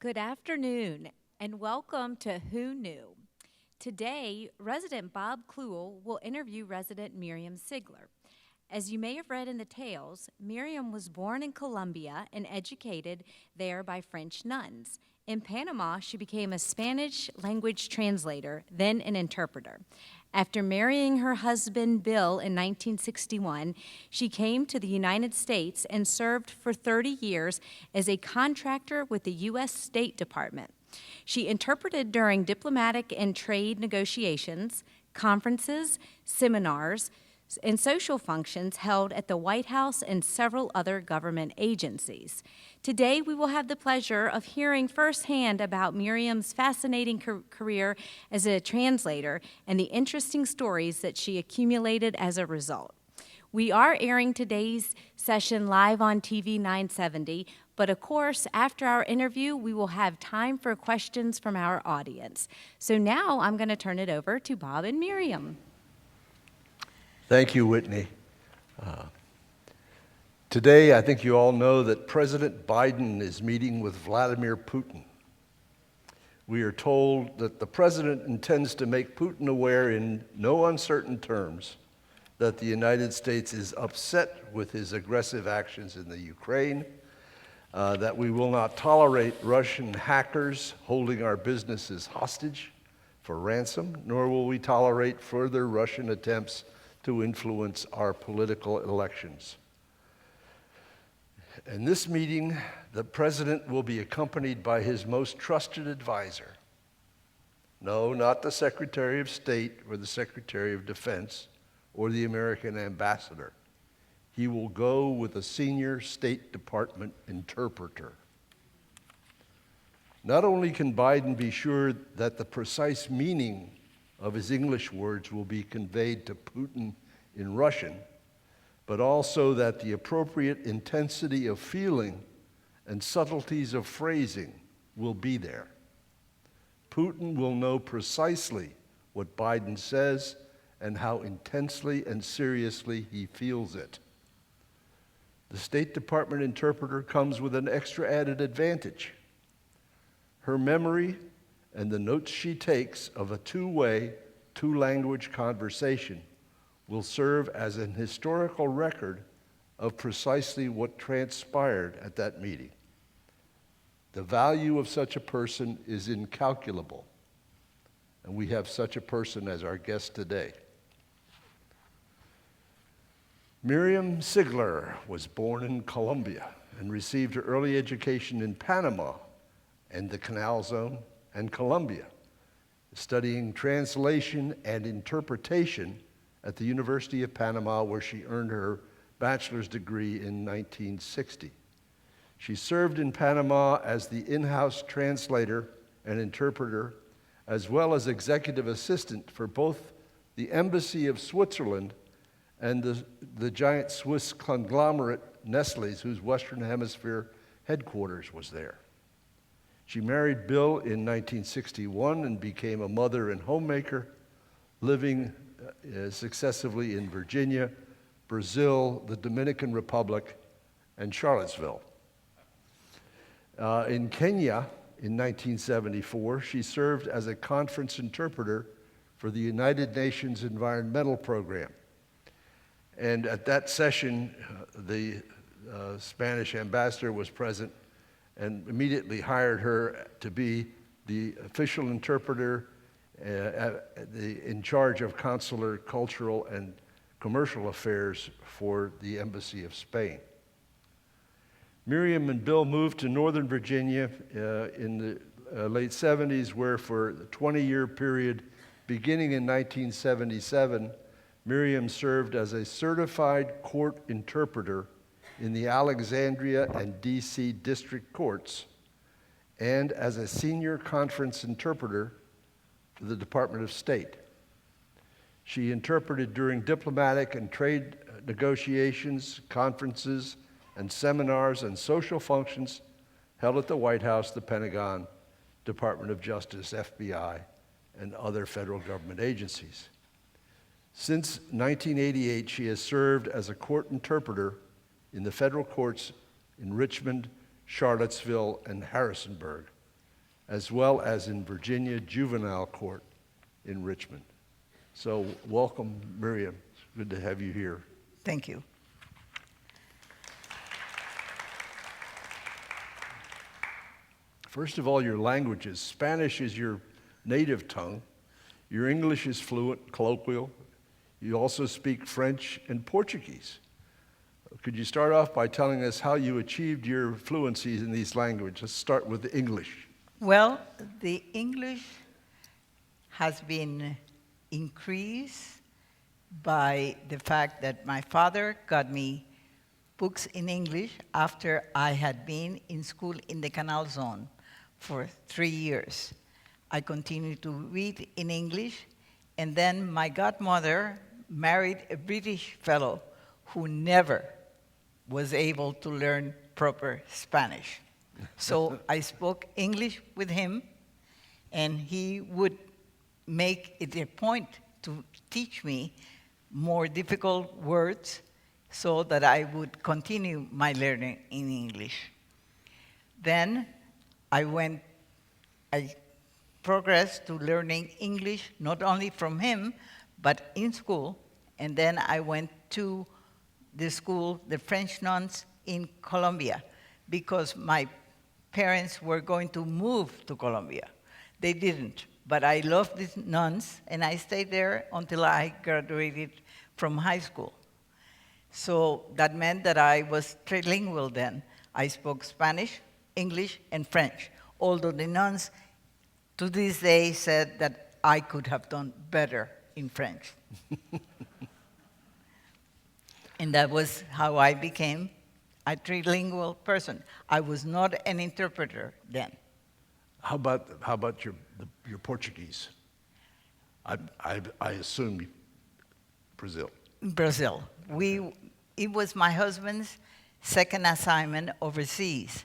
Good afternoon, and welcome to Who Knew. Today, resident Bob Kluel will interview resident Myriam Sigler. As you may have read in the tales, Myriam was born in Colombia and educated there by French nuns. In Panama, she became a Spanish language translator, then an interpreter. After marrying her husband Bill in 1961, she came to the United States and served for 30 years as a contractor with the U.S. State Department. She interpreted during diplomatic and trade negotiations, conferences, seminars, and social functions held at the White House and several other government agencies. Today, we will have the pleasure of hearing firsthand about Myriam's fascinating career as a translator and the interesting stories that she accumulated as a result. We are airing today's session live on TV 970, but of course, after our interview, we will have time for questions from our audience. So now I'm going to turn it over to Bob and Myriam. Thank you, Whitney. Today, I think you all know that President Biden is meeting with Vladimir Putin. We are told that the president intends to make Putin aware in no uncertain terms that the United States is upset with his aggressive actions in the Ukraine, that we will not tolerate Russian hackers holding our businesses hostage for ransom, nor will we tolerate further Russian attempts to influence our political elections. In this meeting, the president will be accompanied by his most trusted advisor. No, not the Secretary of State or the Secretary of Defense or the American ambassador. He will go with a senior State Department interpreter. Not only can Biden be sure that the precise meaning of his English words will be conveyed to Putin in Russian, but also that the appropriate intensity of feeling and subtleties of phrasing will be there. Putin will know precisely what Biden says and how intensely and seriously he feels it. The State Department interpreter comes with an extra added advantage. Her memory and the notes she takes of a two-way, two-language conversation will serve as an historical record of precisely what transpired at that meeting. The value of such a person is incalculable, and we have such a person as our guest today. Myriam Sigler was born in Colombia and received her early education in Panama and the Canal Zone and Colombia, studying translation and interpretation at the University of Panama, where she earned her bachelor's degree in 1960. She served in Panama as the in-house translator and interpreter, as well as executive assistant for both the Embassy of Switzerland and the giant Swiss conglomerate Nestle's, whose Western Hemisphere headquarters was there. She married Bill in 1961 and became a mother and homemaker, living successively in Virginia, Brazil, the Dominican Republic, and Charlottesville. In Kenya, in 1974, she served as a conference interpreter for the United Nations Environmental Program. And at that session, the Spanish ambassador was present and immediately hired her to be the official interpreter in charge of consular, cultural, and commercial affairs for the Embassy of Spain. Myriam and Bill moved to Northern Virginia in the late 70s, where for a 20-year period, beginning in 1977, Myriam served as a certified court interpreter in the Alexandria and D.C. district courts and as a senior conference interpreter for the Department of State. She interpreted during diplomatic and trade negotiations, conferences, and seminars and social functions held at the White House, the Pentagon, Department of Justice, FBI, and other federal government agencies. Since 1988, she has served as a court interpreter in the federal courts in Richmond, Charlottesville, and Harrisonburg, as well as in Virginia Juvenile Court in Richmond. So welcome, Myriam. It's good to have you here. Thank you. First of all, your languages. Spanish is your native tongue. Your English is fluent, colloquial. You also speak French and Portuguese. Could you start off by telling us how you achieved your fluencies in these languages? Let's start with the English. Well, the English has been increased by the fact that my father got me books in English after I had been in school in the Canal Zone for 3 years. I continued to read in English, and then my godmother married a British fellow who never was able to learn proper Spanish. So I spoke English with him, and he would make it a point to teach me more difficult words so that I would continue my learning in English. Then I progressed to learning English not only from him, but in school, and then I went to the school, the French nuns in Colombia, because my parents were going to move to Colombia. They didn't, but I loved these nuns, and I stayed there until I graduated from high school. So that meant that I was trilingual then. I spoke Spanish, English, and French, although the nuns to this day said that I could have done better in French. And that was how I became a trilingual person. I was not an interpreter then. How about your Portuguese? I assume Brazil. Brazil. It was my husband's second assignment overseas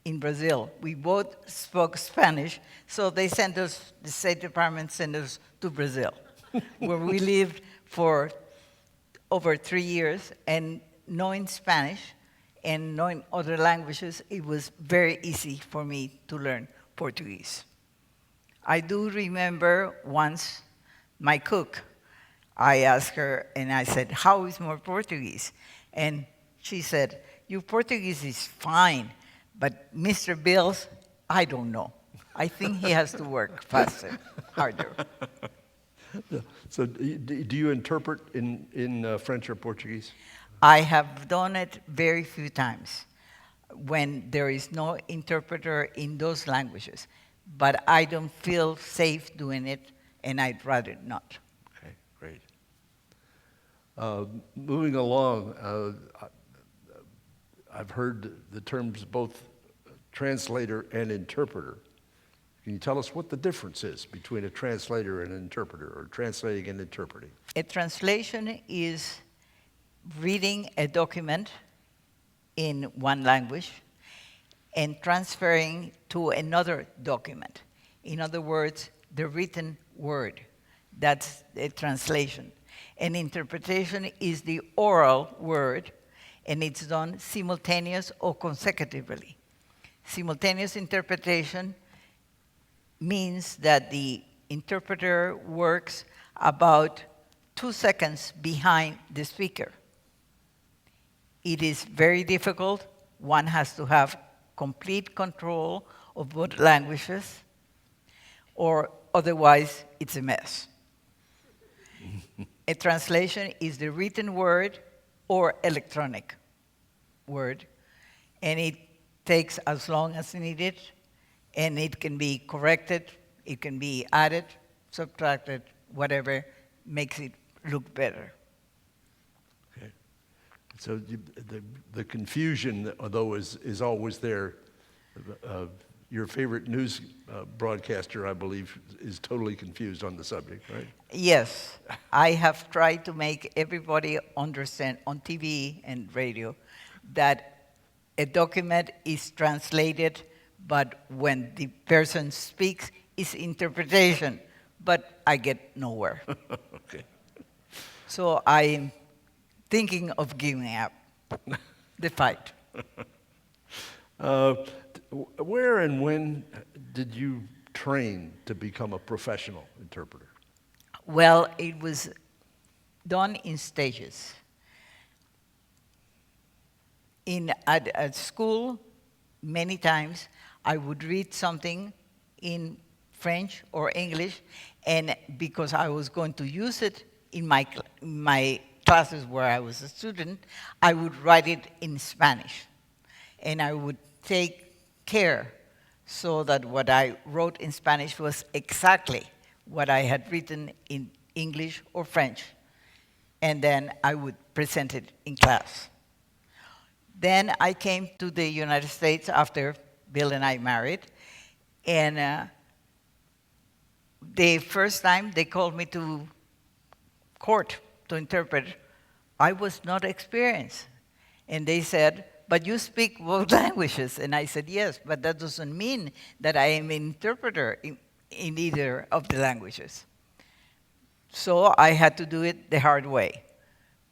in Brazil. We both spoke Spanish, so they sent us, the State Department sent us to Brazil, where we lived for over 3 years, and knowing Spanish and knowing other languages, it was very easy for me to learn Portuguese. I do remember once my cook, I asked her and I said, "How is my Portuguese?" And she said, "Your Portuguese is fine, but Mr. Bills, I don't know. I think he has to work faster, harder." So do you interpret in French or Portuguese? I have done it very few times when there is no interpreter in those languages, but I don't feel safe doing it, and I'd rather not. Okay, great. Moving along, I've heard the terms both translator and interpreter. Can you tell us what the difference is between a translator and an interpreter, or translating and interpreting? A translation is reading a document in one language and transferring to another document. In other words, the written word. That's a translation. An interpretation is the oral word, and it's done simultaneous or consecutively. Simultaneous interpretation means that the interpreter works about 2 seconds behind the speaker. It is very difficult. One has to have complete control of both languages, or otherwise it's a mess. A translation is the written word or electronic word, and it takes as long as needed, and it can be corrected, it can be added, subtracted, whatever makes it look better. Okay. So the confusion, although, is always there. Your favorite news broadcaster, I believe, is totally confused on the subject, right? Yes, I have tried to make everybody understand on TV and radio that a document is translated, but when the person speaks, it's interpretation, but I get nowhere. Okay. So I am thinking of giving up the fight. Where and when did you train to become a professional interpreter? Well, it was done in stages. At school, many times, I would read something in French or English, and because I was going to use it in my classes where I was a student, I would write it in Spanish. And I would take care so that what I wrote in Spanish was exactly what I had written in English or French. And then I would present it in class. Then I came to the United States after Bill and I married, and the first time they called me to court to interpret, I was not experienced. And they said, but you speak both languages. And I said, yes, but that doesn't mean that I am an interpreter in either of the languages. So I had to do it the hard way,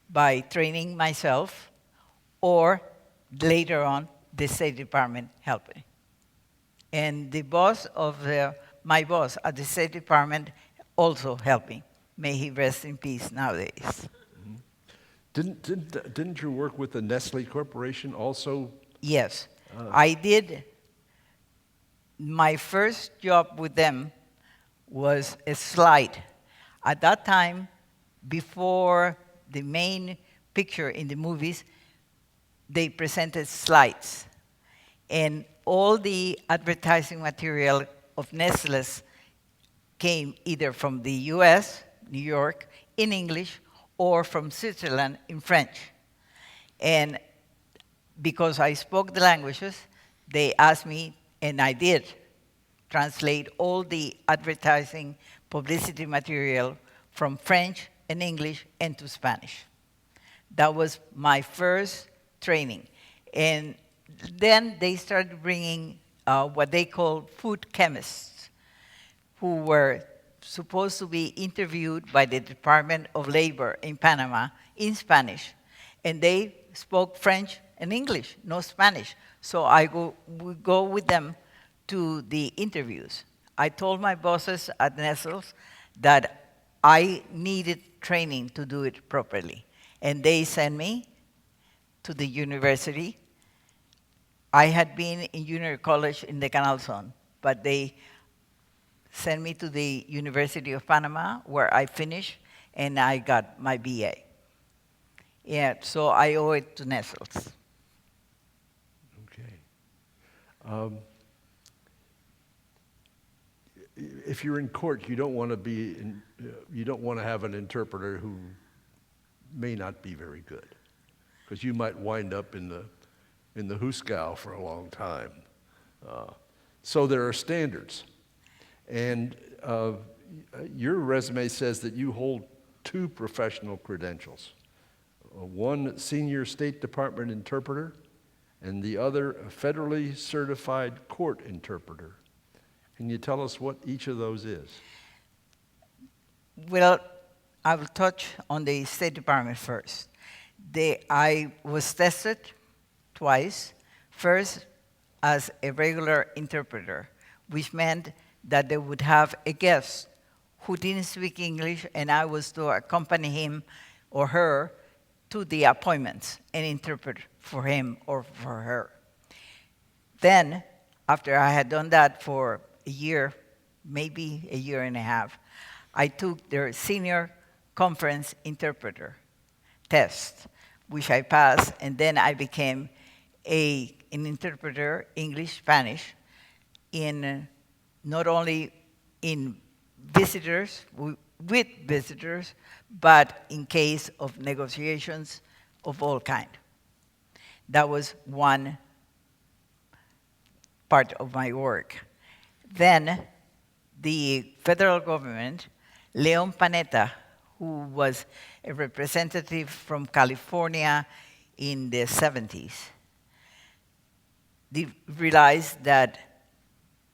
by training myself, or later on, the State Department helped me. And the boss of my boss at the State Department also helped me. May he rest in peace nowadays. Didn't your work with the Nestle Corporation also? Yes, I did. My first job with them was a slide. At that time, before the main picture in the movies, they presented slides. And all the advertising material of Nestle's came either from the US, New York, in English, or from Switzerland in French. And because I spoke the languages, they asked me, and I did, translate all the advertising publicity material from French and English into Spanish. That was my first training. And then they started bringing what they call food chemists, who were supposed to be interviewed by the Department of Labor in Panama in Spanish. And they spoke French and English, no Spanish. So I would go with them to the interviews. I told my bosses at Nestle's that I needed training to do it properly. And they sent me to the university. I had been in junior college in the Canal Zone, but they sent me to the University of Panama, where I finished, and I got my BA. Yeah, so I owe it to Nestle's. Okay. If you're in court, you don't want to have an interpreter who may not be very good, because you might wind up in the Huskow for a long time. So there are standards. And your resume says that you hold 2 professional credentials. One senior State Department interpreter, and the other a federally certified court interpreter. Can you tell us what each of those is? Well, I will touch on the State Department first. I was tested twice. First, as a regular interpreter, which meant that they would have a guest who didn't speak English, and I was to accompany him or her to the appointments and interpret for him or for her. Then, after I had done that for a year, maybe a year and a half, I took their senior conference interpreter test, which I passed, and then I became an interpreter, English, Spanish, in not only in visitors, with visitors, but in case of negotiations of all kind. That was one part of my work. Then the federal government, Leon Panetta, who was a representative from California in the 70s, they realized that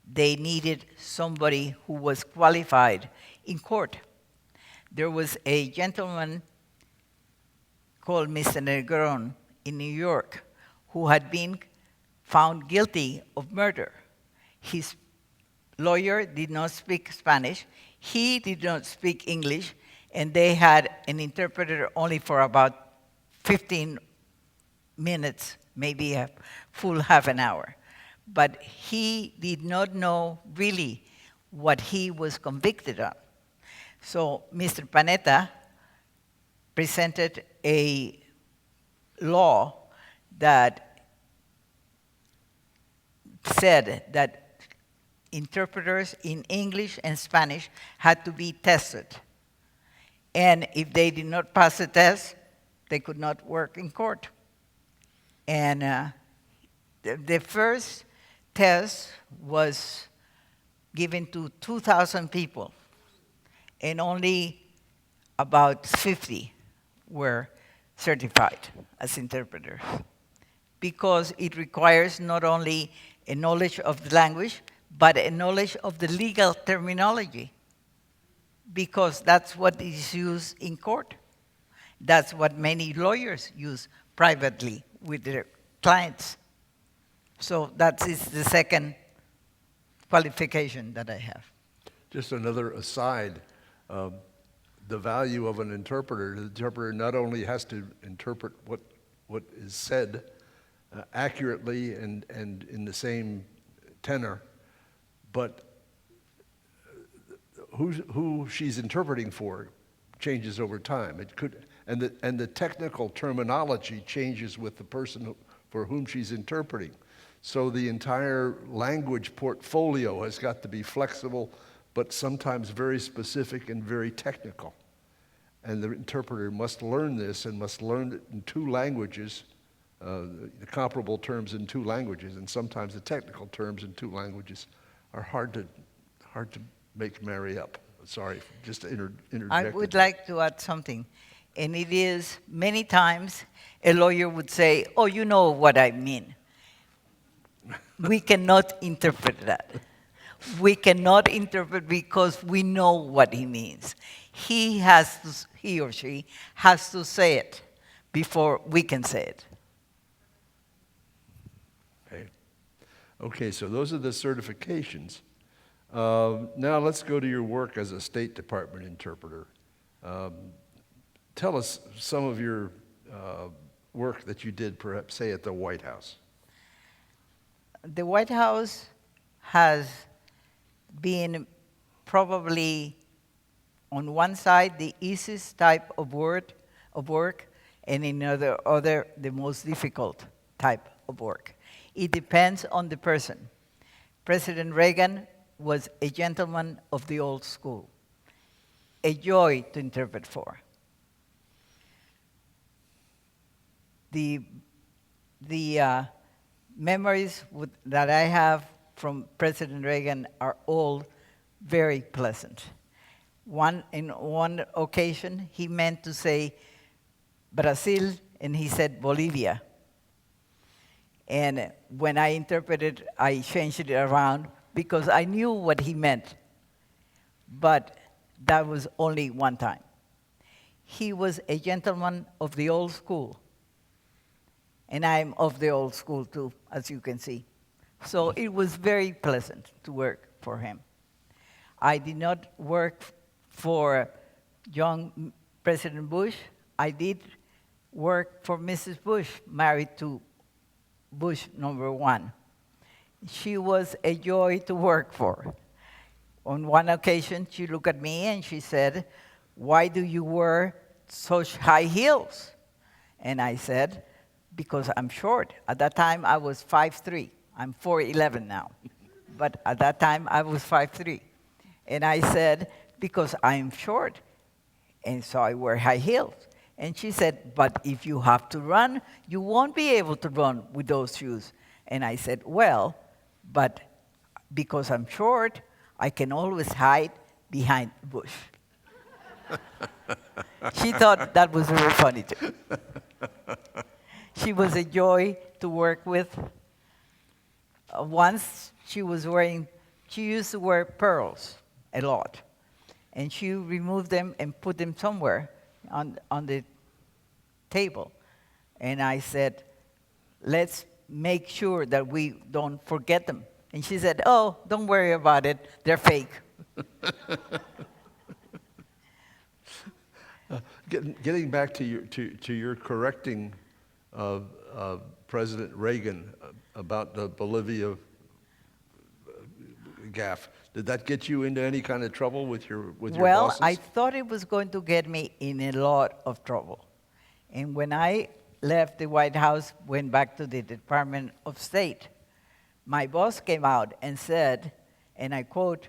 they needed somebody who was qualified in court. There was a gentleman called Mr. Negron in New York who had been found guilty of murder. His lawyer did not speak Spanish. He did not speak English, and they had an interpreter only for about 15 minutes, maybe a full half an hour. But he did not know really what he was convicted of. So Mr. Panetta presented a law that said that interpreters in English and Spanish had to be tested. And if they did not pass the test, they could not work in court. And the first test was given to 2,000 people, and only about 50 were certified as interpreters, because it requires not only a knowledge of the language, but a knowledge of the legal terminology, because that's what is used in court. That's what many lawyers use privately with their clients. So that is the second qualification that I have. Just another aside, the value of an interpreter. The interpreter not only has to interpret what is said accurately and in the same tenor, but who she's interpreting for changes over time. It could, and the technical terminology changes with the person for whom she's interpreting. So the entire language portfolio has got to be flexible, but sometimes very specific and very technical. And the interpreter must learn this and must learn it in two languages, the comparable terms in two languages, and sometimes the technical terms in two languages are hard to make marry up. Sorry, just to interject. I would like to add something, and it is many times a lawyer would say, "Oh, you know what I mean." We cannot interpret that. We cannot interpret because we know what he means. He or she has to say it before we can say it. Okay, so those are the certifications. Now let's go to your work as a State Department interpreter. Tell us some of your work that you did, perhaps, say, at the White House. The White House has been probably, on one side, the easiest type of work, and in other, the most difficult type of work. It depends on the person. President Reagan was a gentleman of the old school, a joy to interpret for. The memories that I have from President Reagan are all very pleasant. In one occasion, he meant to say Brazil, and he said Bolivia. And when I interpreted, I changed it around because I knew what he meant. But that was only one time. He was a gentleman of the old school. And I'm of the old school too, as you can see. So it was very pleasant to work for him. I did not work for young President Bush. I did work for Mrs. Bush, married to Bush #1. She was a joy to work for. On one occasion, she looked at me and she said, "Why do you wear such high heels?" And I said, "Because I'm short." At that time, I was 5'3". I'm 4'11" now. But at that time, I was 5'3". And I said, "Because I'm short, and so I wear high heels." And she said, "But if you have to run, you won't be able to run with those shoes." And I said, "Well, but because I'm short, I can always hide behind the bush." She thought that was very funny too. She was a joy to work with. Once she used to wear pearls a lot. And she removed them and put them somewhere on the table. And I said, "Let's make sure that we don't forget them And she said, oh, don't worry about it. They're fake. Getting back to your correcting of President Reagan about the Bolivia gaffe, did that get you into any kind of trouble with your Well, bosses? I thought it was going to get me in a lot of trouble. And when I left the White House, went back to the Department of State, my boss came out and said, and I quote,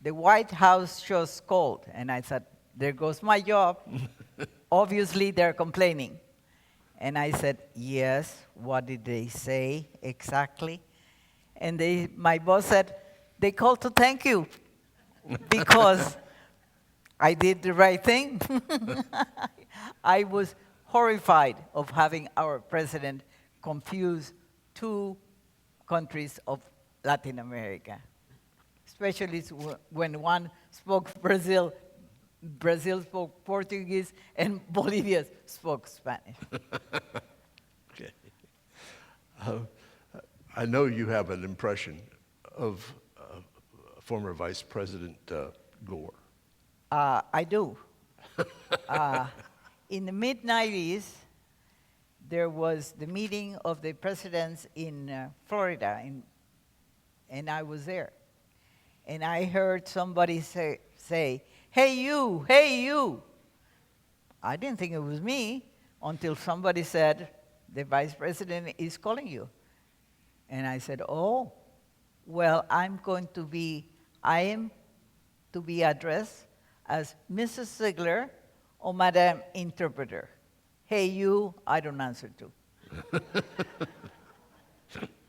"The White House just called." And I said, there goes my job. Obviously, they're complaining. And I said, yes, what did they say exactly? And my boss said, they called to thank you because I did the right thing. I was horrified of having our president confuse two countries of Latin America, especially when one spoke Brazil spoke Portuguese, and Bolivia spoke Spanish. Okay. I know you have an impression of former Vice President Gore. I do. In the mid-90s, there was the meeting of the presidents in Florida, and I was there. And I heard somebody say, hey, you. I didn't think it was me until somebody said, the vice president is calling you. And I said, oh, well, I am to be addressed as Mrs. Sigler or Madam Interpreter. Hey, you, I don't answer to.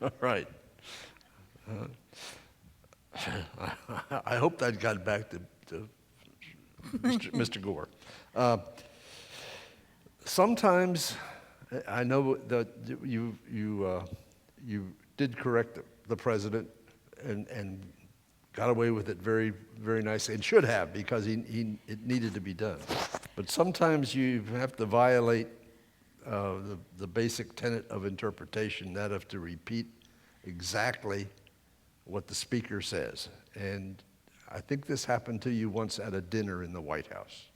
All right. I hope that got back to Mr. Gore. Sometimes, I know that you did correct the president and got away with it very, very nicely, and should have, because it needed to be done. But sometimes you have to violate the basic tenet of interpretation, that of to repeat exactly what the speaker says. And I think this happened to you once at a dinner in the White House.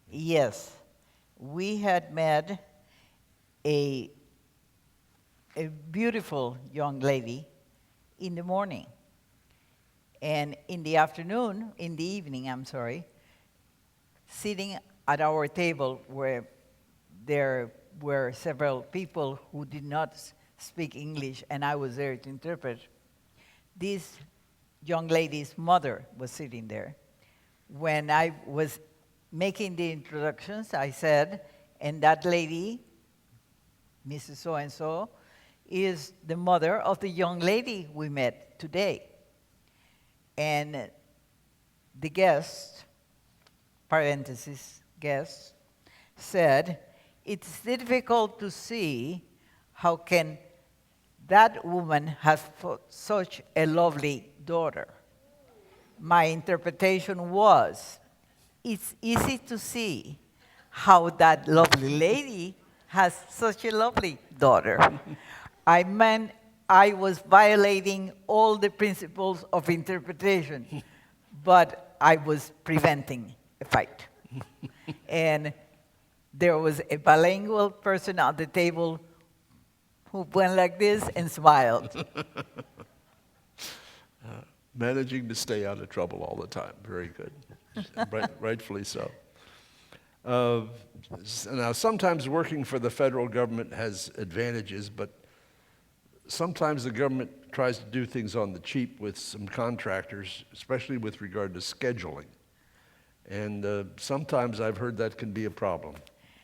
Yes. We had met a beautiful young lady in the morning. And in the evening, sitting at our table where there were several people who did not speak English, and I was there to interpret. This young lady's mother was sitting there. When I was making the introductions, I said, and that lady, Mrs. So-and-so, is the mother of the young lady we met today. And the guest, parenthesis, guest, said, it's difficult to see how can that woman have such a lovely daughter. My interpretation was, it's easy to see how that lovely lady has such a lovely daughter. I meant I was violating all the principles of interpretation, but I was preventing a fight. And there was a bilingual person at the table who went like this and smiled. Managing to stay out of trouble all the time. Very good. Rightfully so. Now, sometimes working for the federal government has advantages, but sometimes the government tries to do things on the cheap with some contractors, especially with regard to scheduling. And sometimes I've heard that can be a problem.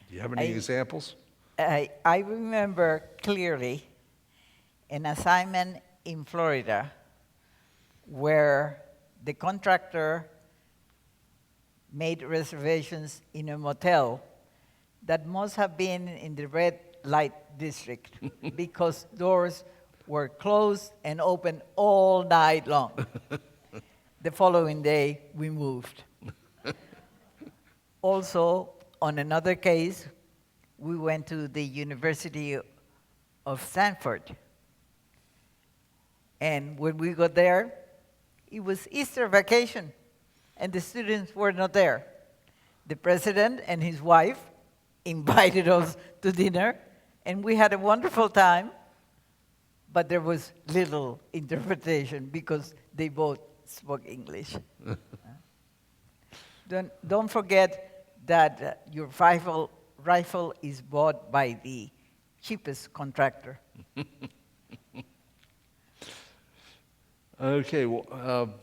Do you have any examples? I remember clearly an assignment in Florida where the contractor made reservations in a motel that must have been in the red light district because doors were closed and open all night long. The following day, we moved. Also, on another case, we went to the University of Stanford. And when we got there, it was Easter vacation, and the students were not there. The president and his wife invited us to dinner, and we had a wonderful time, but there was little interpretation because they both spoke English. Don't forget that your rifle is bought by the cheapest contractor. Okay, well,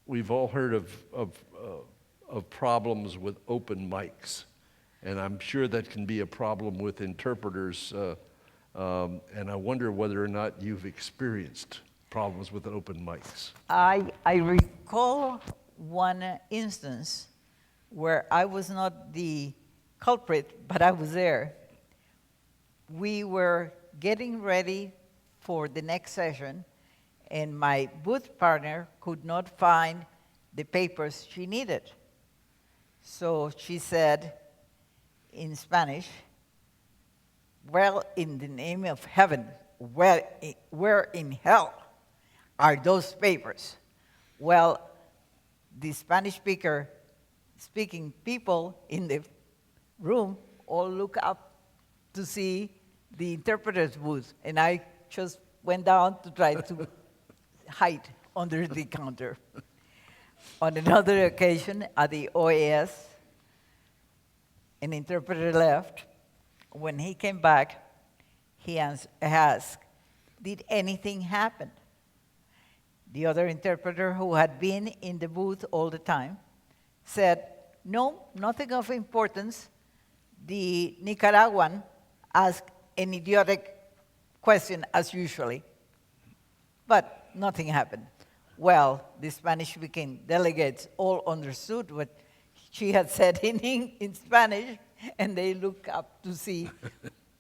we've all heard of problems with open mics, and I'm sure that can be a problem with interpreters, and I wonder whether or not you've experienced problems with open mics. I recall one instance where I was not the culprit, but I was there. We were getting ready for the next session, and my booth partner could not find the papers she needed. So she said in Spanish, "Well, in the name of heaven, where in hell are those papers?" Well, the Spanish speaking people in the room all look up to see the interpreter's booth, and I just went down to try to hide under the counter. On another occasion, at the OAS, an interpreter left. When he came back, he asked, "Did anything happen?" The other interpreter, who had been in the booth all the time, said, "No, nothing of importance. The Nicaraguan asked an idiotic question as usually, but nothing happened." Well, the Spanish-speaking delegates all understood what she had said in Spanish, and they looked up to see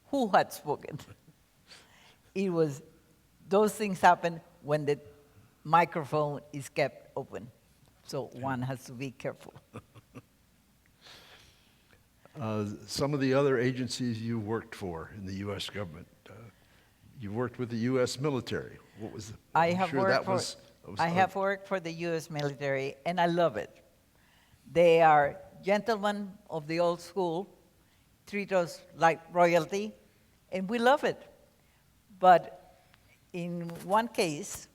who had spoken. Those things happen when the microphone is kept open, so one has to be careful. Some of the other agencies you worked for in the U.S. government, you worked with the U.S. military. What was? I have worked for the U.S. military, and I love it. They are gentlemen of the old school, treat us like royalty, and we love it. But in one case,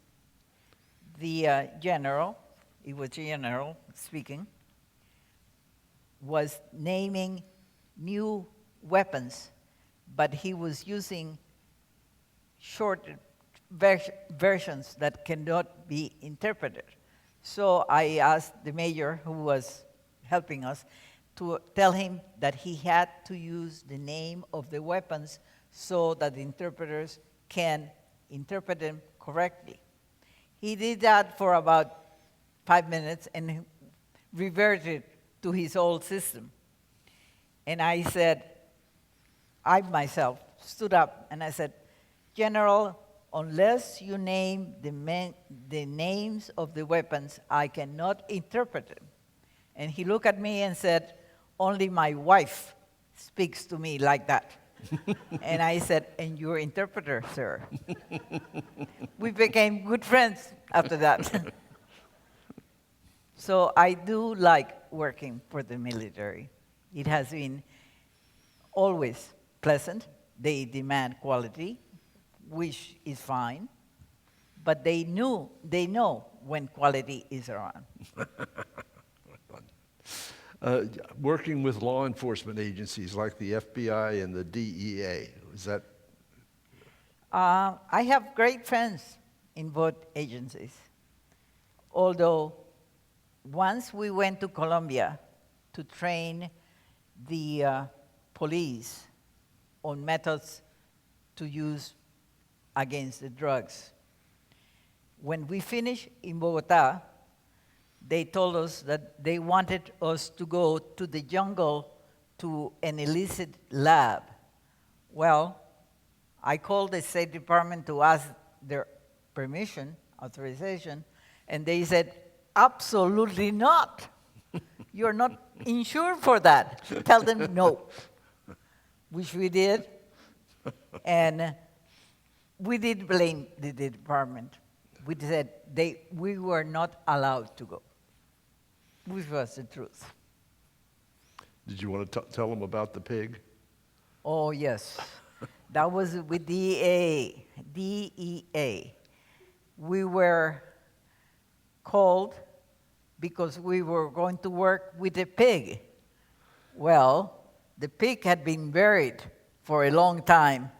the general, it was general speaking, was naming new weapons, but he was using short versions that cannot be interpreted. So I asked the major who was helping us to tell him that he had to use the name of the weapons so that the interpreters can interpret them correctly. He did that for about 5 minutes and reverted to his old system. And I myself stood up and I said, "General, unless you name the names of the weapons, I cannot interpret them." And he looked at me and said, "Only my wife speaks to me like that." And I said, "And your interpreter, sir?" We became good friends after that. So I do like working for the military. It has been always pleasant. They demand quality, which is fine, but they know when quality is around. Working with law enforcement agencies like the FBI and the DEA, is that? I have great friends in both agencies. Although once we went to Colombia to train the police on methods to use against the drugs. When we finished in Bogota, they told us that they wanted us to go to the jungle to an illicit lab. Well, I called the State Department to ask their permission, authorization, and they said, "Absolutely not. You're not insured for that." Tell them no, which we did. And We did blame the department. We said we were not allowed to go, which was the truth. Did you want to tell them about the pig? Oh, yes. That was with DEA. DEA. We were called because we were going to work with a pig. Well, the pig had been buried for a long time,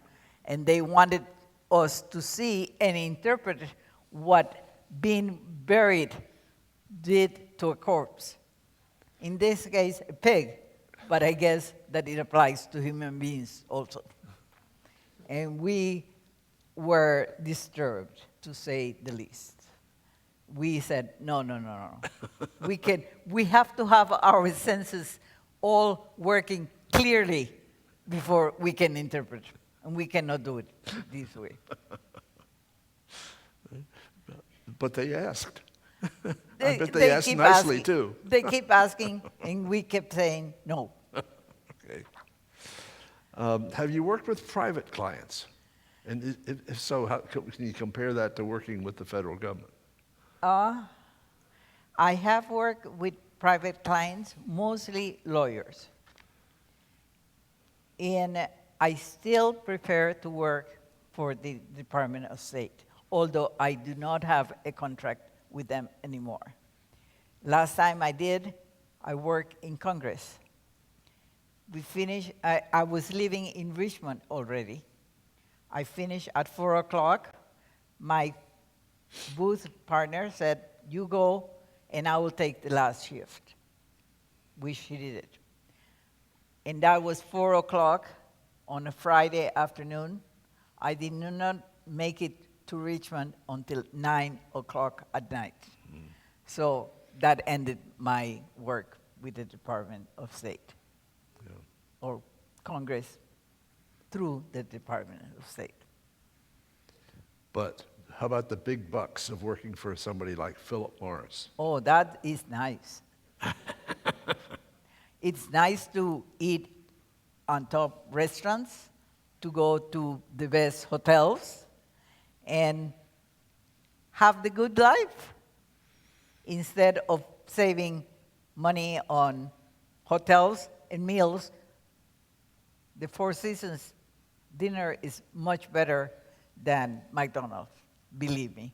and they wanted us to see and interpret what being buried did to a corpse. In this case, a pig, but I guess that it applies to human beings also. And we were disturbed, to say the least. We said, no. We have to have our senses all working clearly before we can interpret. And we cannot do it this way. But they asked. I They, bet they they asked keep nicely, asking. too. They keep asking, and we kept saying no. Okay. Have you worked with private clients? And if so, how can you compare that to working with the federal government? I have worked with private clients, mostly lawyers. And I still prefer to work for the Department of State, although I do not have a contract with them anymore. Last time I did, I worked in Congress. We finished, I was living in Richmond already. I finished at 4 o'clock. My booth partner said, you go, and I will take the last shift, which he did it. And that was 4 o'clock on a Friday afternoon. I did not make it to Richmond until 9 o'clock at night. So that ended my work with the Department of State, or Congress through the Department of State. But how about the big bucks of working for somebody like Philip Morris? Oh, that is nice. It's nice to eat on top restaurants, to go to the best hotels, and have the good life instead of saving money on hotels and meals. The Four Seasons dinner is much better than McDonald's, believe me.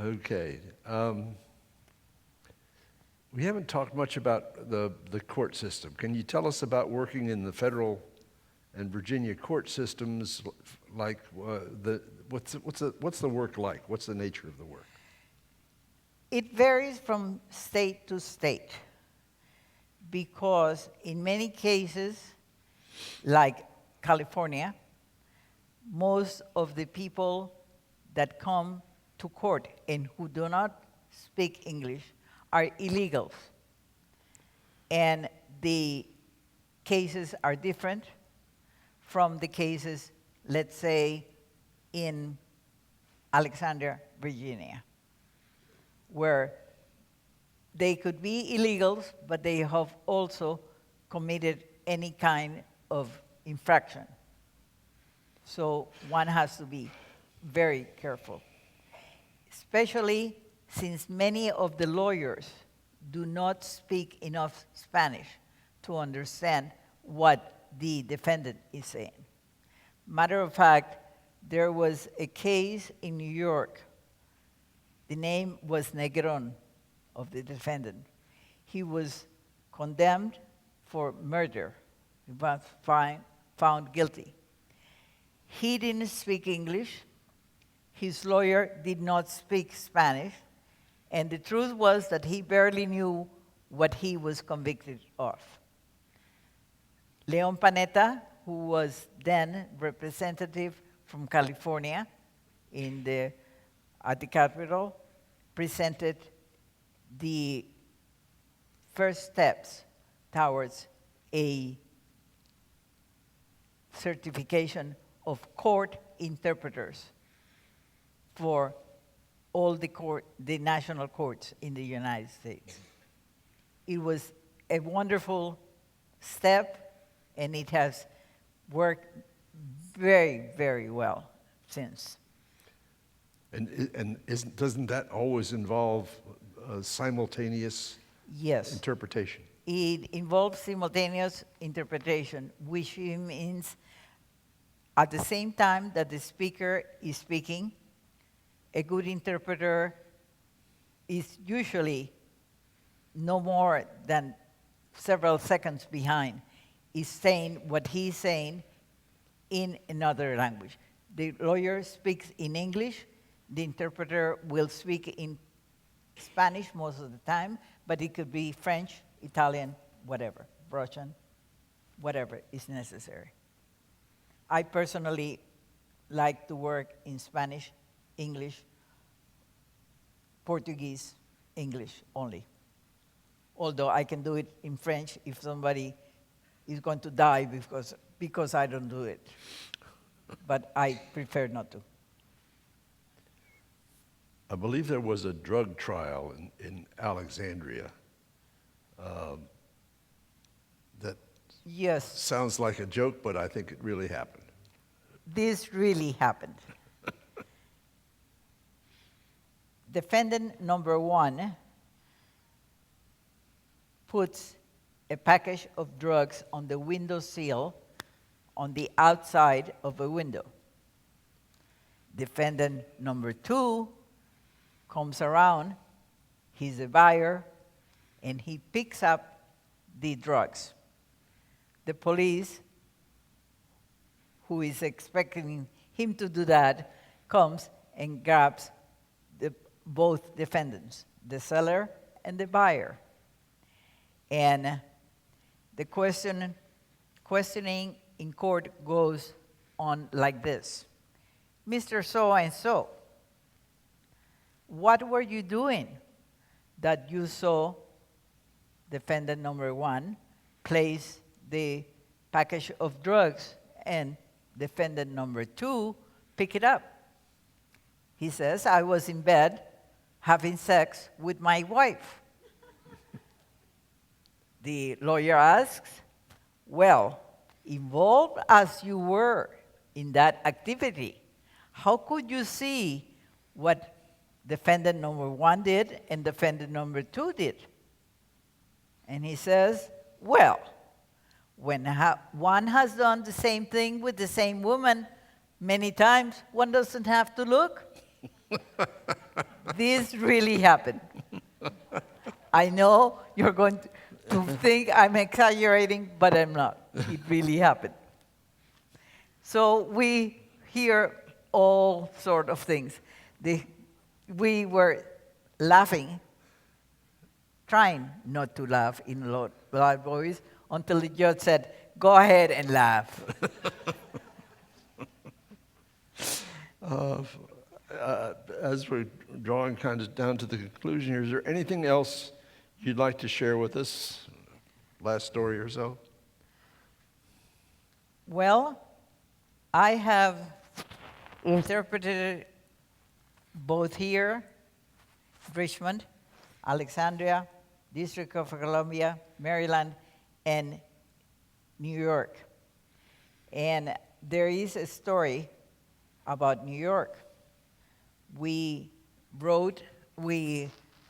Okay. We haven't talked much about the court system. Can you tell us about working in the federal and Virginia court systems? Like, what's the work like? What's the nature of the work? It varies from state to state because in many cases, like California, most of the people that come to court and who do not speak English are illegals. And the cases are different from the cases, let's say, in Alexandria, Virginia, where they could be illegals, but they have also committed any kind of infraction. So one has to be very careful, especially since many of the lawyers do not speak enough Spanish to understand what the defendant is saying. Matter of fact, there was a case in New York. The name was Negron of the defendant. He was condemned for murder. He was found guilty. He didn't speak English. His lawyer did not speak Spanish. And the truth was that he barely knew what he was convicted of. Leon Panetta, who was then representative from California at the Capitol, presented the first steps towards a certification of court interpreters for all the national courts in the United States. It was a wonderful step, and it has worked very, very well since. And doesn't that always involve simultaneous Yes. interpretation? It involves simultaneous interpretation, which means at the same time that the speaker is speaking, a good interpreter is usually no more than several seconds behind, is saying what he's saying in another language. The lawyer speaks in English, the interpreter will speak in Spanish most of the time, but it could be French, Italian, whatever, Russian, whatever is necessary. I personally like to work in Spanish, English, Portuguese, English only. Although I can do it in French if somebody is going to die because I don't do it. But I prefer not to. I believe there was a drug trial in Alexandria that Yes, sounds like a joke, but I think it really happened. this really happened. Defendant number one puts a package of drugs on the window sill on the outside of a window. Defendant number two comes around, he's a buyer, and he picks up the drugs. The police, who is expecting him to do that, comes and grabs both defendants, the seller and the buyer. And the questioning in court goes on like this. Mr. So-and-so, what were you doing that you saw defendant number one place the package of drugs and defendant number two pick it up? He says, I was in bed having sex with my wife. The lawyer asks, well, involved as you were in that activity, how could you see what defendant number one did and defendant number two did? And he says, well, when one has done the same thing with the same woman many times, one doesn't have to look. This really happened. I know you're going to think I'm exaggerating, but I'm not. It really happened. So we hear all sort of things. We were laughing, trying not to laugh in loud voice, until the judge said, go ahead and laugh. As we're drawing kind of down to the conclusion here, is there anything else you'd like to share with us? Last story or so? Well, I have interpreted both here, Richmond, Alexandria, District of Columbia, Maryland, and New York. And there is a story about New York. We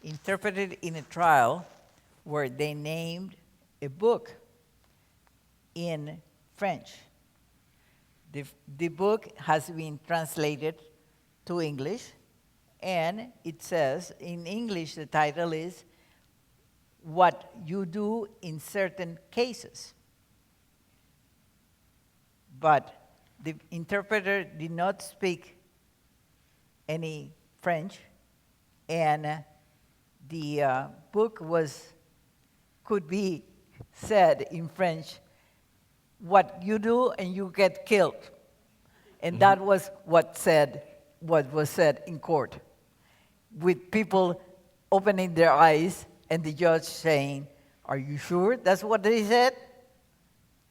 interpreted in a trial where they named a book in French. The book has been translated to English, and it says, in English, the title is, What You Do in Certain Cases. But the interpreter did not speak any French, and the book could be said in French, what you do and you get killed. And that was what was said in court, with people opening their eyes and the judge saying, are you sure that's what they said?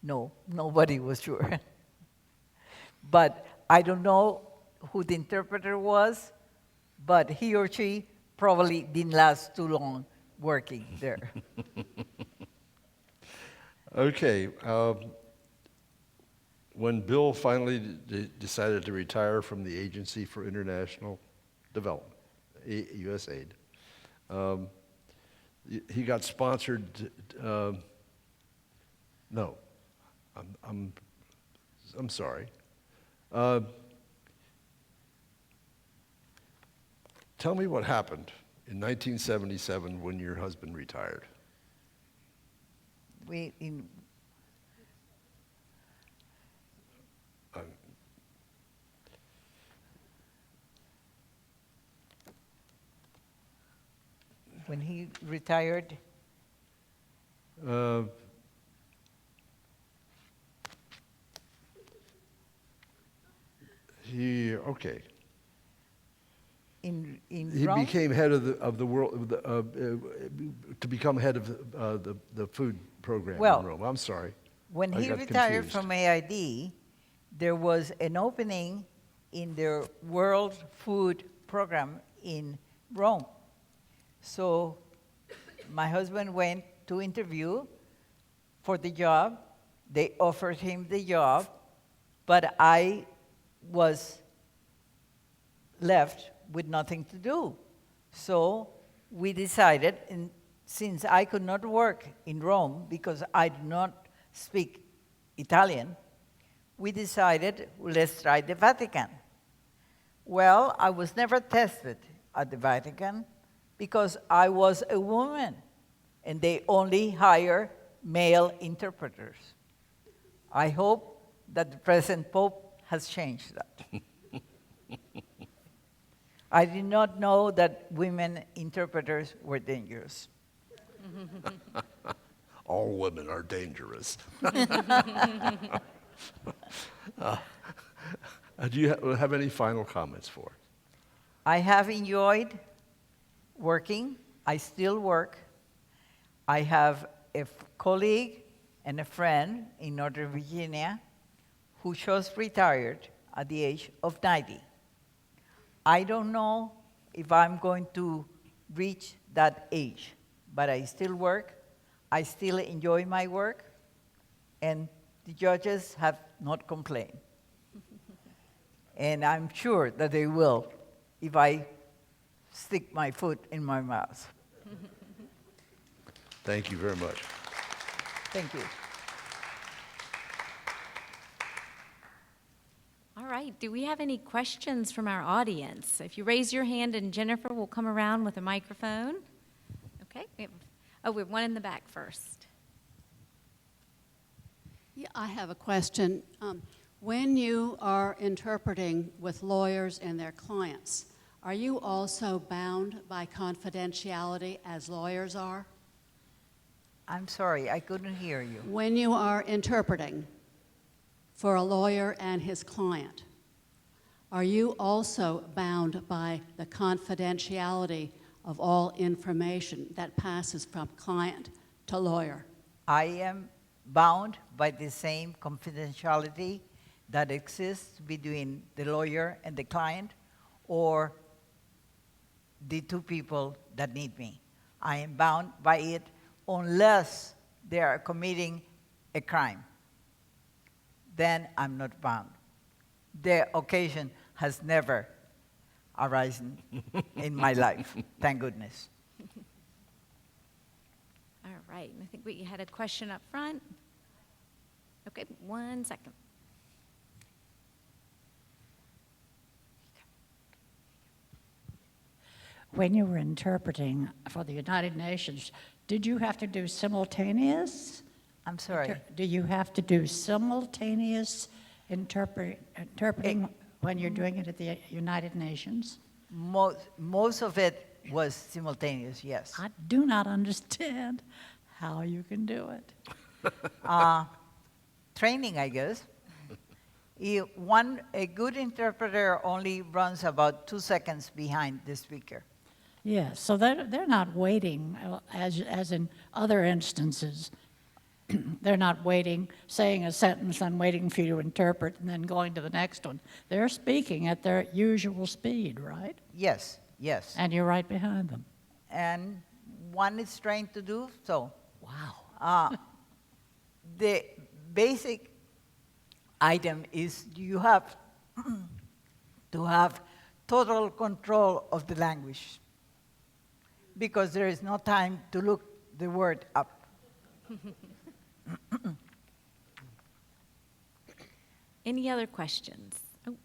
No, nobody was sure. But I don't know who the interpreter was, but he or she probably didn't last too long working there. Okay. when Bill finally decided to retire from the Agency for International Development, USAID, he got sponsored. No, I'm sorry. Tell me what happened in 1977 when your husband retired. When he retired, Okay. in He Rome, became head of the world, to become head of the food program Well, in Rome. I'm sorry. when I he got retired confused. from AID, there was an opening in their World Food Program in Rome. So my husband went to interview for the job. They offered him the job, but I was left with nothing to do. So we decided, and since I could not work in Rome because I do not speak Italian, we decided, let's try the Vatican. Well, I was never tested at the Vatican because I was a woman, and they only hire male interpreters. I hope that the present Pope has changed that. I did not know that women interpreters were dangerous. All women are dangerous. Do you have any final comments for us? I have enjoyed working. I still work. I have a colleague and a friend in Northern Virginia who just retired at the age of 90. I don't know if I'm going to reach that age, but I still work. I still enjoy my work, and the judges have not complained. And I'm sure that they will if I stick my foot in my mouth. Thank you very much. Thank you. All right, do we have any questions from our audience? If you raise your hand, and Jennifer will come around with a microphone. Okay, we have one in the back first. Yeah, I have a question. When you are interpreting with lawyers and their clients, are you also bound by confidentiality as lawyers are? I'm sorry, I couldn't hear you. When you are interpreting for a lawyer and his client, are you also bound by the confidentiality of all information that passes from client to lawyer? I am bound by the same confidentiality that exists between the lawyer and the client, or the two people that need me. I am bound by it unless they are committing a crime. Then I'm not bound. The occasion has never arisen in my life, thank goodness. All right, and I think we had a question up front. Okay, 1 second. When you were interpreting for the United Nations, did you have to do simultaneous? I'm sorry. Do you have to do simultaneous interpreting when you're doing it at the United Nations? Most of it was simultaneous, yes. I do not understand how you can do it. Training, I guess. A good interpreter only runs about 2 seconds behind the speaker. Yes, so they're not waiting, as in other instances. They're not waiting, saying a sentence, and waiting for you to interpret, and then going to the next one. They're speaking at their usual speed, right? Yes, yes. And you're right behind them. And one is trained to do so. Wow. The basic item is you have to have total control of the language because there is no time to look the word up. Any other questions? Oh,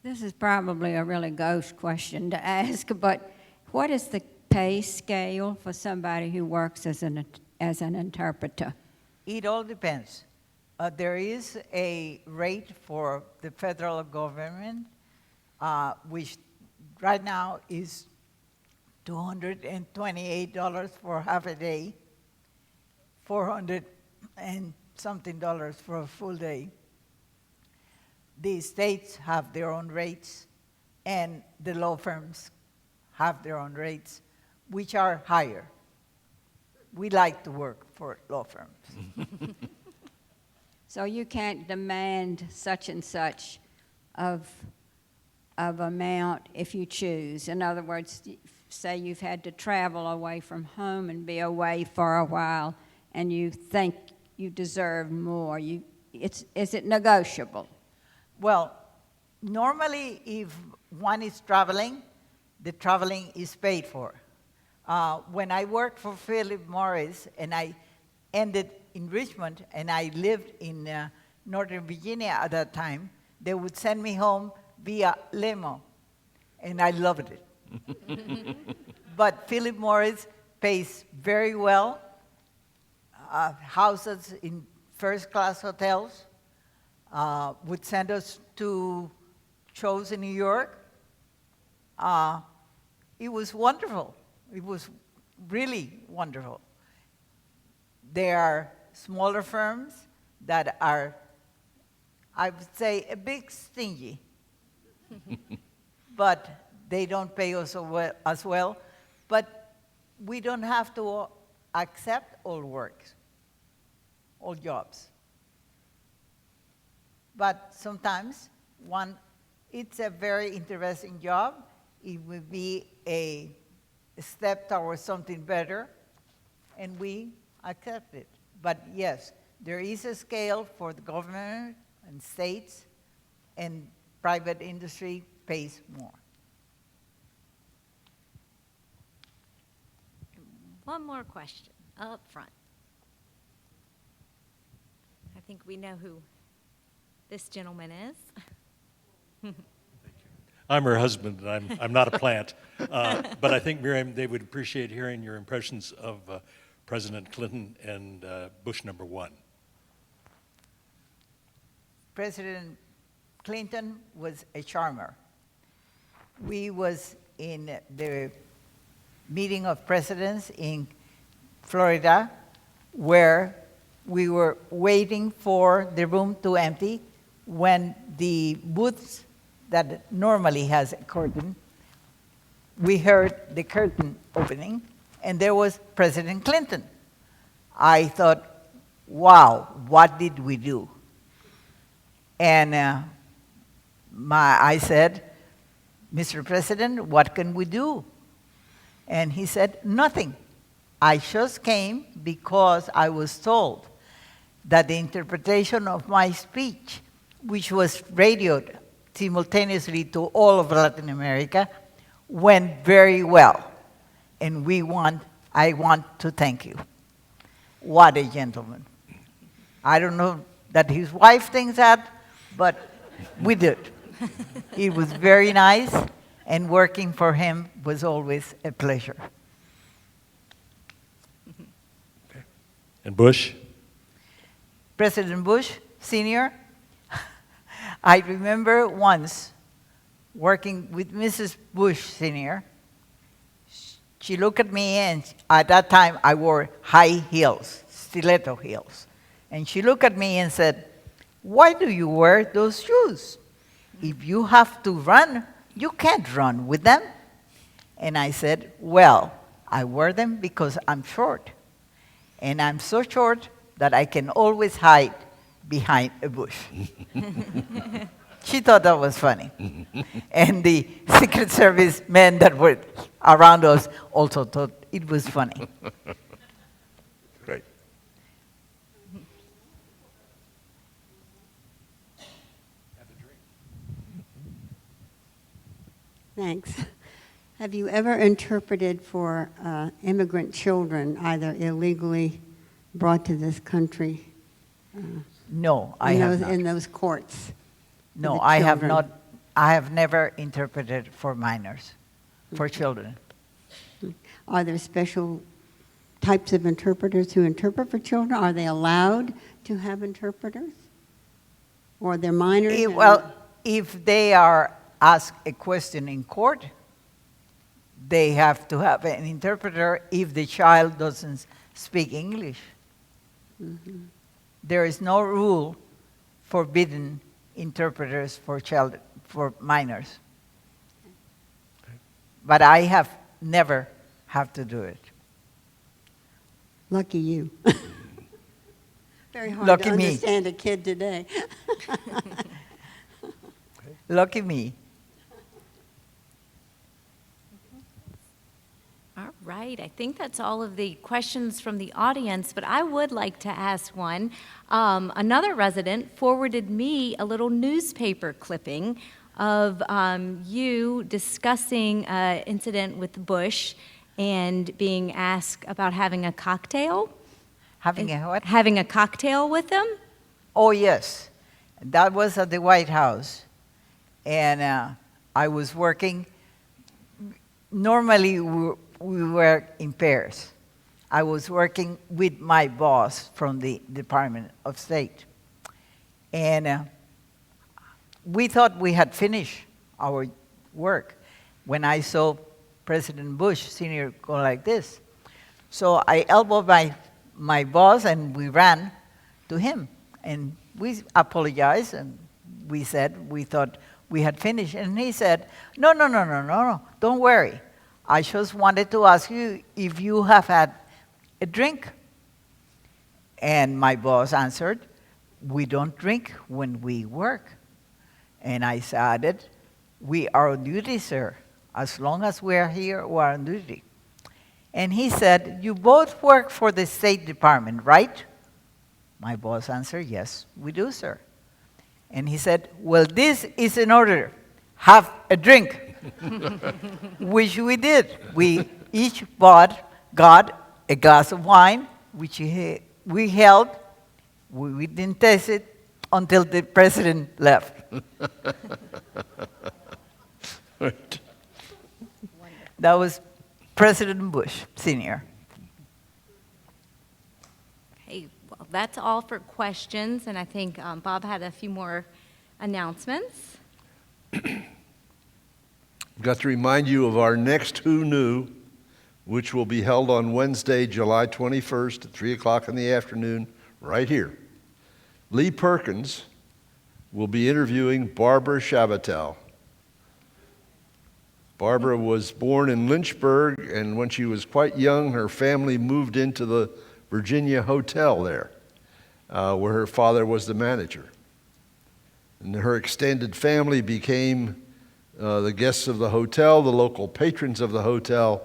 This is probably a really gauche question to ask, but what is the pay scale for somebody who works as an interpreter? It all depends. There is a rate for the federal government, which right now is $228 for half a day, 400 and something dollars for a full day. The states have their own rates, and the law firms have their own rates, which are higher. We like to work for law firms. So you can't demand such and such of amount if you choose. In other words, say you've had to travel away from home and be away for a while, and you think you deserve more. Is it negotiable? Well, normally if one is traveling, the traveling is paid for. When I worked for Philip Morris and I ended in Richmond and I lived in Northern Virginia at that time, they would send me home via limo, and I loved it. But Philip Morris pays very well, houses in first-class hotels, would send us to shows in New York. It was wonderful. It was really wonderful. There are smaller firms that are, I would say, a bit stingy, but they don't pay us as well. But we don't have to accept all work, all jobs. But sometimes it's a very interesting job. It will be a step towards something better, and we accept it. But yes, there is a scale for the government and states, and private industry pays more. one more question up front. I think we know who this gentleman is. I'm her husband, and I'm not a plant. But I think, Myriam, they would appreciate hearing your impressions of President Clinton and Bush #1. President Clinton was a charmer. We was in the meeting of presidents in Florida where we were waiting for the room to empty when the booths that normally has a curtain, we heard the curtain opening, and there was President Clinton. I thought, wow, what did we do? And I said, Mr. President, what can we do? And he said, nothing. I just came because I was told that the interpretation of my speech, which was radioed simultaneously to all of Latin America, went very well. And I want to thank you. What a gentleman. I don't know that his wife thinks that, but we did. It was very nice, and working for him was always a pleasure. And Bush? President Bush, Sr., I remember once working with Mrs. Bush, Sr. She looked at me, and at that time I wore high heels, stiletto heels. And she looked at me and said, why do you wear those shoes? If you have to run, you can't run with them. And I said, well, I wear them because I'm short. And I'm so short that I can always hide behind a bush. She thought that was funny. And the Secret Service men that were around us also thought it was funny. Great. Thanks. Have you ever interpreted for immigrant children, either illegally brought to this country? No, I have not. In those courts? No, the I have children? not. I have never interpreted for minors, for children. Are there special types of interpreters who interpret for children? Are they allowed to have interpreters? Or they're minors? Well, if they are asked a question in court, they have to have an interpreter if the child doesn't speak English. Mhm. There is no rule forbidding interpreters for minors. But I have never have to do it. Lucky you. Very hard Lucky to me. understand a kid today. Lucky me. All right, I think that's all of the questions from the audience, but I would like to ask one. Another resident forwarded me a little newspaper clipping of you discussing an incident with Bush and being asked about having a cocktail. Having a what? Having a cocktail with him? Oh, yes. That was at the White House. And I was working. Normally, we work in pairs. I was working with my boss from the Department of State. And we thought we had finished our work when I saw President Bush Sr. go like this. So I elbowed my boss and we ran to him. And we apologized and we said we thought we had finished. And he said, no, don't worry. I just wanted to ask you if you have had a drink. And my boss answered, we don't drink when we work. And I said, we are on duty, sir. As long as we are here, we are on duty. And he said, you both work for the State Department, right? My boss answered, yes, we do, sir. And he said, well, this is an order. Have a drink. Which we did. We each got a glass of wine, which we held. We didn't taste it until the president left. Right. That was President Bush, Sr. Hey, well, that's all for questions, and I think Bob had a few more announcements. Got to remind you of our next Who Knew, which will be held on Wednesday, July 21st at 3 o'clock in the afternoon, right here. Lee Perkins will be interviewing Barbara Chavatel. Barbara was born in Lynchburg, and when she was quite young, her family moved into the Virginia Hotel there, where her father was the manager. And her extended family became the guests of the hotel, the local patrons of the hotel,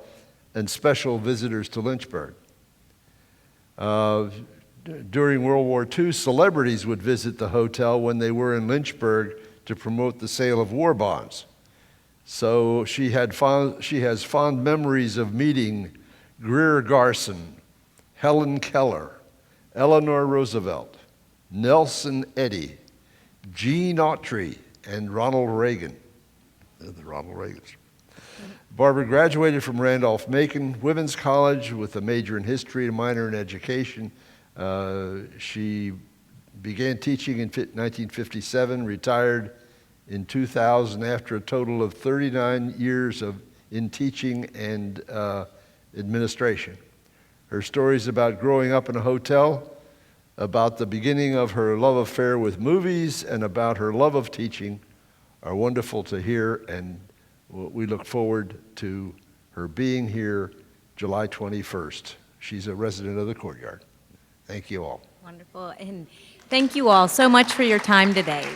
and special visitors to Lynchburg. During World War II, celebrities would visit the hotel when they were in Lynchburg to promote the sale of war bonds. So she has fond memories of meeting Greer Garson, Helen Keller, Eleanor Roosevelt, Nelson Eddy, Gene Autry, and Ronald Reagan. The Ronald Reagans. Barbara graduated from Randolph-Macon Women's College with a major in history and a minor in education. She began teaching in 1957, retired in 2000 after a total of 39 years in teaching and administration. Her stories about growing up in a hotel, about the beginning of her love affair with movies, and about her love of teaching are wonderful to hear, and we look forward to her being here July 21st. She's a resident of the Courtyard. Thank you all. Wonderful, and thank you all so much for your time today.